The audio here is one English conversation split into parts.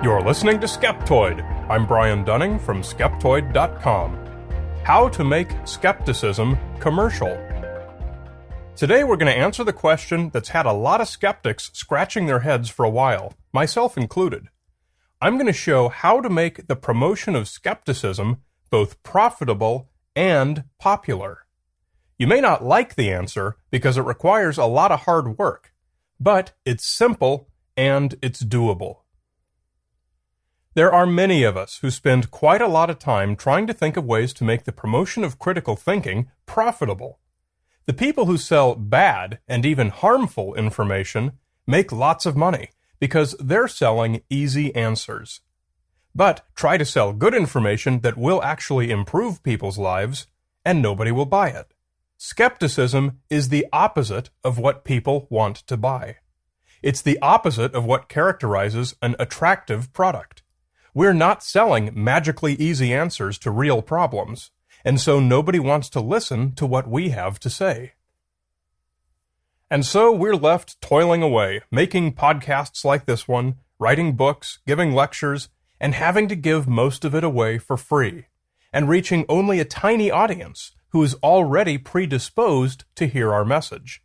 You're listening to Skeptoid. I'm Brian Dunning from Skeptoid.com. How to make skepticism commercial. Today we're going to answer the question that's had a lot of skeptics scratching their heads for a while, myself included. I'm going to show how to make the promotion of skepticism both profitable and popular. You may not like the answer because it requires a lot of hard work, but it's simple and it's doable. There are many of us who spend quite a lot of time trying to think of ways to make the promotion of critical thinking profitable. The people who sell bad and even harmful information make lots of money because they're selling easy answers. But try to sell good information that will actually improve people's lives, and nobody will buy it. Skepticism is the opposite of what people want to buy. It's the opposite of what characterizes an attractive product. We're not selling magically easy answers to real problems, and so nobody wants to listen to what we have to say. And so we're left toiling away, making podcasts like this one, writing books, giving lectures, and having to give most of it away for free, and reaching only a tiny audience who is already predisposed to hear our message.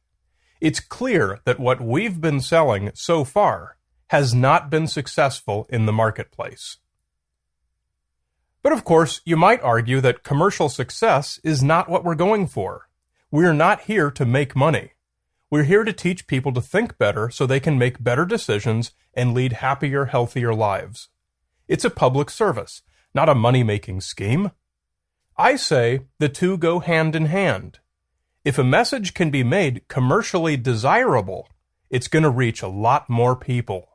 It's clear that what we've been selling so far has not been successful in the marketplace. But of course, you might argue that commercial success is not what we're going for. We're not here to make money. We're here to teach people to think better so they can make better decisions and lead happier, healthier lives. It's a public service, not a money-making scheme. I say the two go hand in hand. If a message can be made commercially desirable, it's going to reach a lot more people.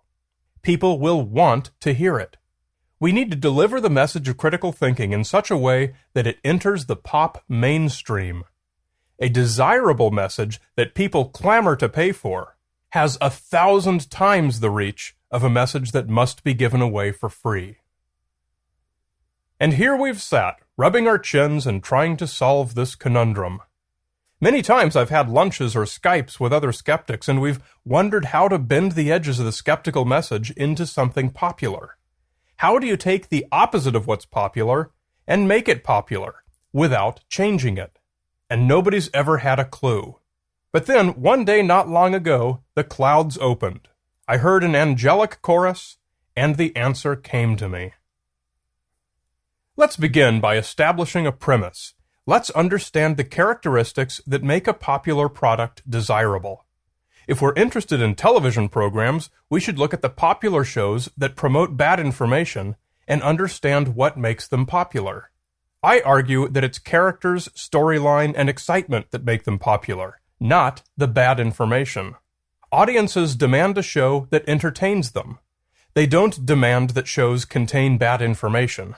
People will want to hear it. We need to deliver the message of critical thinking in such a way that it enters the pop mainstream. A desirable message that people clamor to pay for has 1,000 times the reach of a message that must be given away for free. And here we've sat, rubbing our chins and trying to solve this conundrum. Many times I've had lunches or Skypes with other skeptics, and we've wondered how to bend the edges of the skeptical message into something popular. How do you take the opposite of what's popular and make it popular without changing it? And nobody's ever had a clue. But then, one day not long ago, the clouds opened. I heard an angelic chorus, and the answer came to me. Let's begin by establishing a premise. Let's understand the characteristics that make a popular product desirable. If we're interested in television programs, we should look at the popular shows that promote bad information and understand what makes them popular. I argue that it's characters, storyline, and excitement that make them popular, not the bad information. Audiences demand a show that entertains them. They don't demand that shows contain bad information.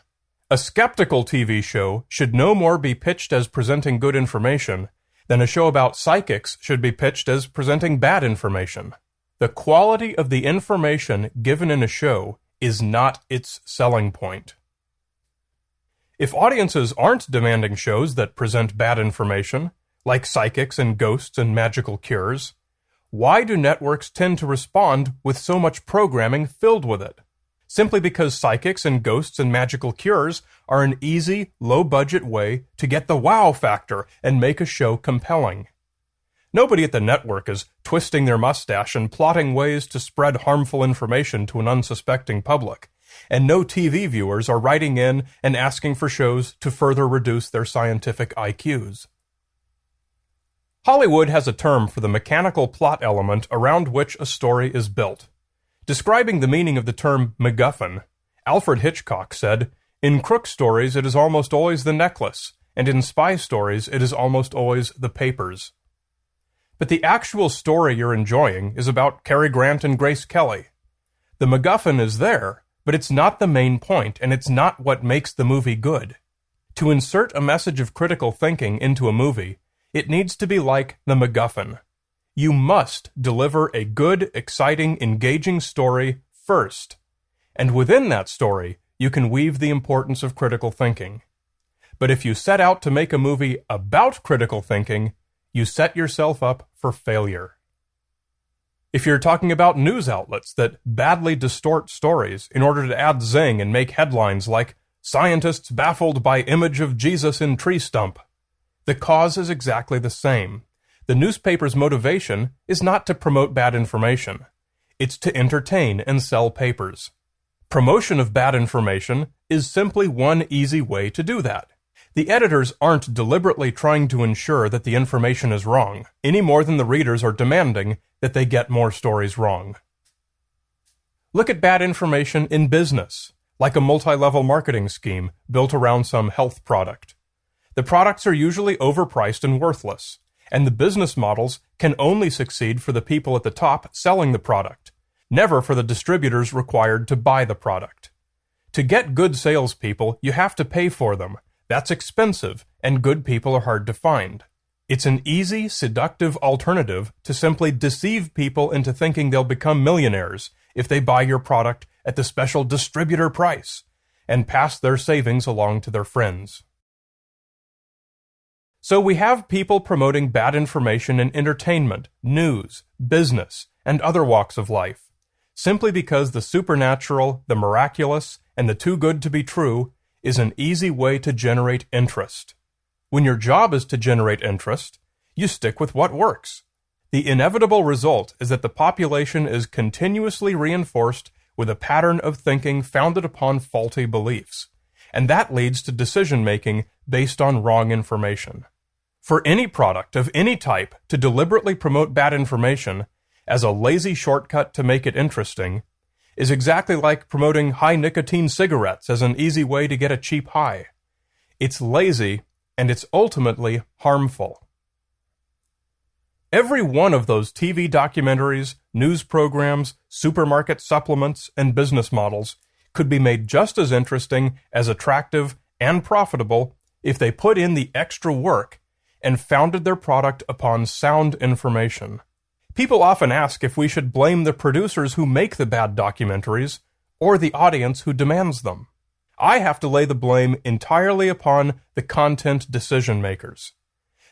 A skeptical TV show should no more be pitched as presenting good information than a show about psychics should be pitched as presenting bad information. The quality of the information given in a show is not its selling point. If audiences aren't demanding shows that present bad information, like psychics and ghosts and magical cures, why do networks tend to respond with so much programming filled with it? Simply because psychics and ghosts and magical cures are an easy, low-budget way to get the wow factor and make a show compelling. Nobody at the network is twisting their mustache and plotting ways to spread harmful information to an unsuspecting public, and no TV viewers are writing in and asking for shows to further reduce their scientific IQs. Hollywood has a term for the mechanical plot element around which a story is built. Describing the meaning of the term MacGuffin, Alfred Hitchcock said, "In crook stories it is almost always the necklace, and in spy stories it is almost always the papers." But the actual story you're enjoying is about Cary Grant and Grace Kelly. The MacGuffin is there, but it's not the main point, and it's not what makes the movie good. To insert a message of critical thinking into a movie, it needs to be like the MacGuffin. You must deliver a good, exciting, engaging story first. And within that story, you can weave the importance of critical thinking. But if you set out to make a movie about critical thinking, you set yourself up for failure. If you're talking about news outlets that badly distort stories in order to add zing and make headlines like, "Scientists baffled by image of Jesus in tree stump," the cause is exactly the same. The newspaper's motivation is not to promote bad information. It's to entertain and sell papers. Promotion of bad information is simply one easy way to do that. The editors aren't deliberately trying to ensure that the information is wrong, any more than the readers are demanding that they get more stories wrong. Look at bad information in business, like a multi-level marketing scheme built around some health product. The products are usually overpriced and worthless, and the business models can only succeed for the people at the top selling the product, never for the distributors required to buy the product. To get good salespeople, you have to pay for them. That's expensive, and good people are hard to find. It's an easy, seductive alternative to simply deceive people into thinking they'll become millionaires if they buy your product at the special distributor price and pass their savings along to their friends. So we have people promoting bad information in entertainment, news, business, and other walks of life, simply because the supernatural, the miraculous, and the too good to be true is an easy way to generate interest. When your job is to generate interest, you stick with what works. The inevitable result is that the population is continuously reinforced with a pattern of thinking founded upon faulty beliefs, and that leads to decision-making based on wrong information. For any product of any type to deliberately promote bad information as a lazy shortcut to make it interesting is exactly like promoting high-nicotine cigarettes as an easy way to get a cheap high. It's lazy, and it's ultimately harmful. Every one of those TV documentaries, news programs, supermarket supplements, and business models could be made just as interesting, as attractive, and profitable if they put in the extra work and founded their product upon sound information. People often ask if we should blame the producers who make the bad documentaries or the audience who demands them. I have to lay the blame entirely upon the content decision makers.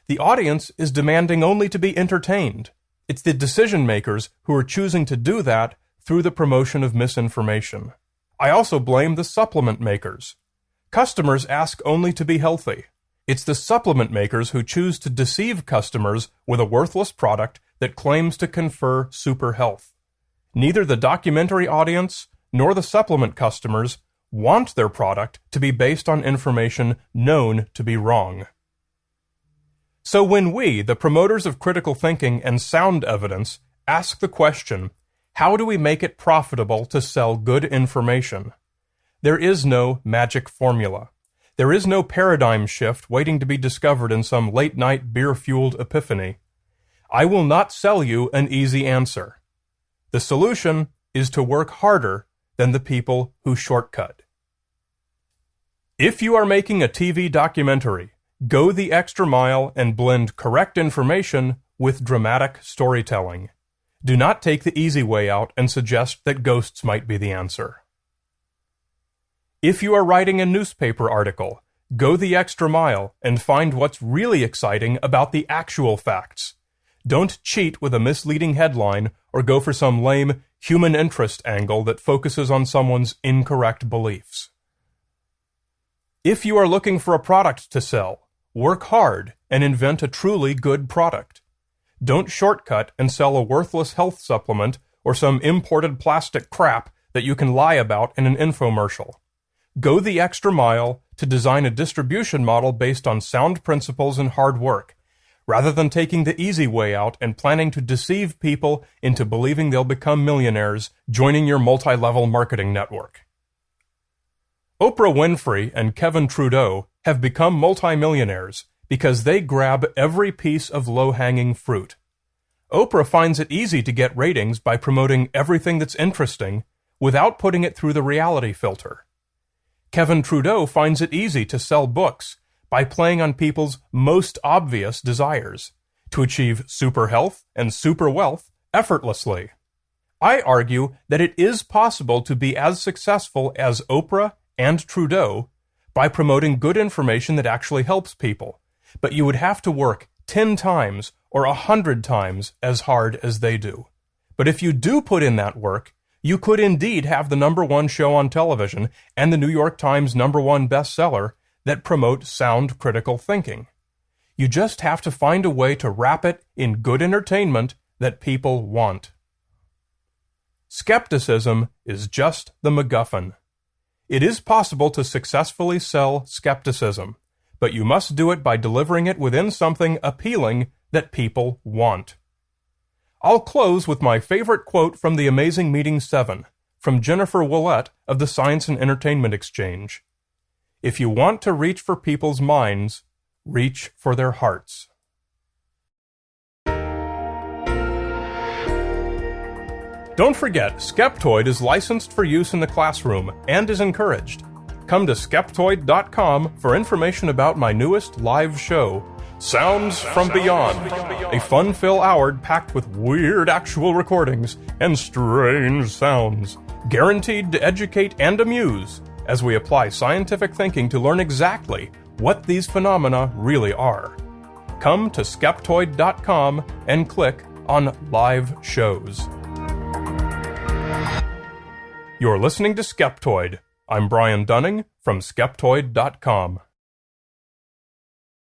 The audience is demanding only to be entertained. It's the decision makers who are choosing to do that through the promotion of misinformation. I also blame the supplement makers. Customers ask only to be healthy. It's the supplement makers who choose to deceive customers with a worthless product that claims to confer super health. Neither the documentary audience nor the supplement customers want their product to be based on information known to be wrong. So when we, the promoters of critical thinking and sound evidence, ask the question, how do we make it profitable to sell good information? There is no magic formula. There is no paradigm shift waiting to be discovered in some late-night beer-fueled epiphany. I will not sell you an easy answer. The solution is to work harder than the people who shortcut. If you are making a TV documentary, go the extra mile and blend correct information with dramatic storytelling. Do not take the easy way out and suggest that ghosts might be the answer. If you are writing a newspaper article, go the extra mile and find what's really exciting about the actual facts. Don't cheat with a misleading headline or go for some lame human interest angle that focuses on someone's incorrect beliefs. If you are looking for a product to sell, work hard and invent a truly good product. Don't shortcut and sell a worthless health supplement or some imported plastic crap that you can lie about in an infomercial. Go the extra mile to design a distribution model based on sound principles and hard work, rather than taking the easy way out and planning to deceive people into believing they'll become millionaires joining your multi-level marketing network. Oprah Winfrey and Kevin Trudeau have become multimillionaires because they grab every piece of low-hanging fruit. Oprah finds it easy to get ratings by promoting everything that's interesting without putting it through the reality filter. Kevin Trudeau finds it easy to sell books by playing on people's most obvious desires, to achieve super health and super wealth effortlessly. I argue that it is possible to be as successful as Oprah and Trudeau by promoting good information that actually helps people, but you would have to work 10 times or 100 times as hard as they do. But if you do put in that work, you could indeed have the #1 show on television and the New York Times #1 bestseller that promote sound critical thinking. You just have to find a way to wrap it in good entertainment that people want. Skepticism is just the MacGuffin. It is possible to successfully sell skepticism, but you must do it by delivering it within something appealing that people want. I'll close with my favorite quote from The Amazing Meeting 7, from Jennifer Willett of the Science and Entertainment Exchange. If you want to reach for people's minds, reach for their hearts. Don't forget, Skeptoid is licensed for use in the classroom and is encouraged. Come to Skeptoid.com for information about my newest live show, Sounds from Beyond, a fun-filled hour packed with weird actual recordings and strange sounds, guaranteed to educate and amuse as we apply scientific thinking to learn exactly what these phenomena really are. Come to Skeptoid.com and click on Live Shows. You're listening to Skeptoid. I'm Brian Dunning from Skeptoid.com.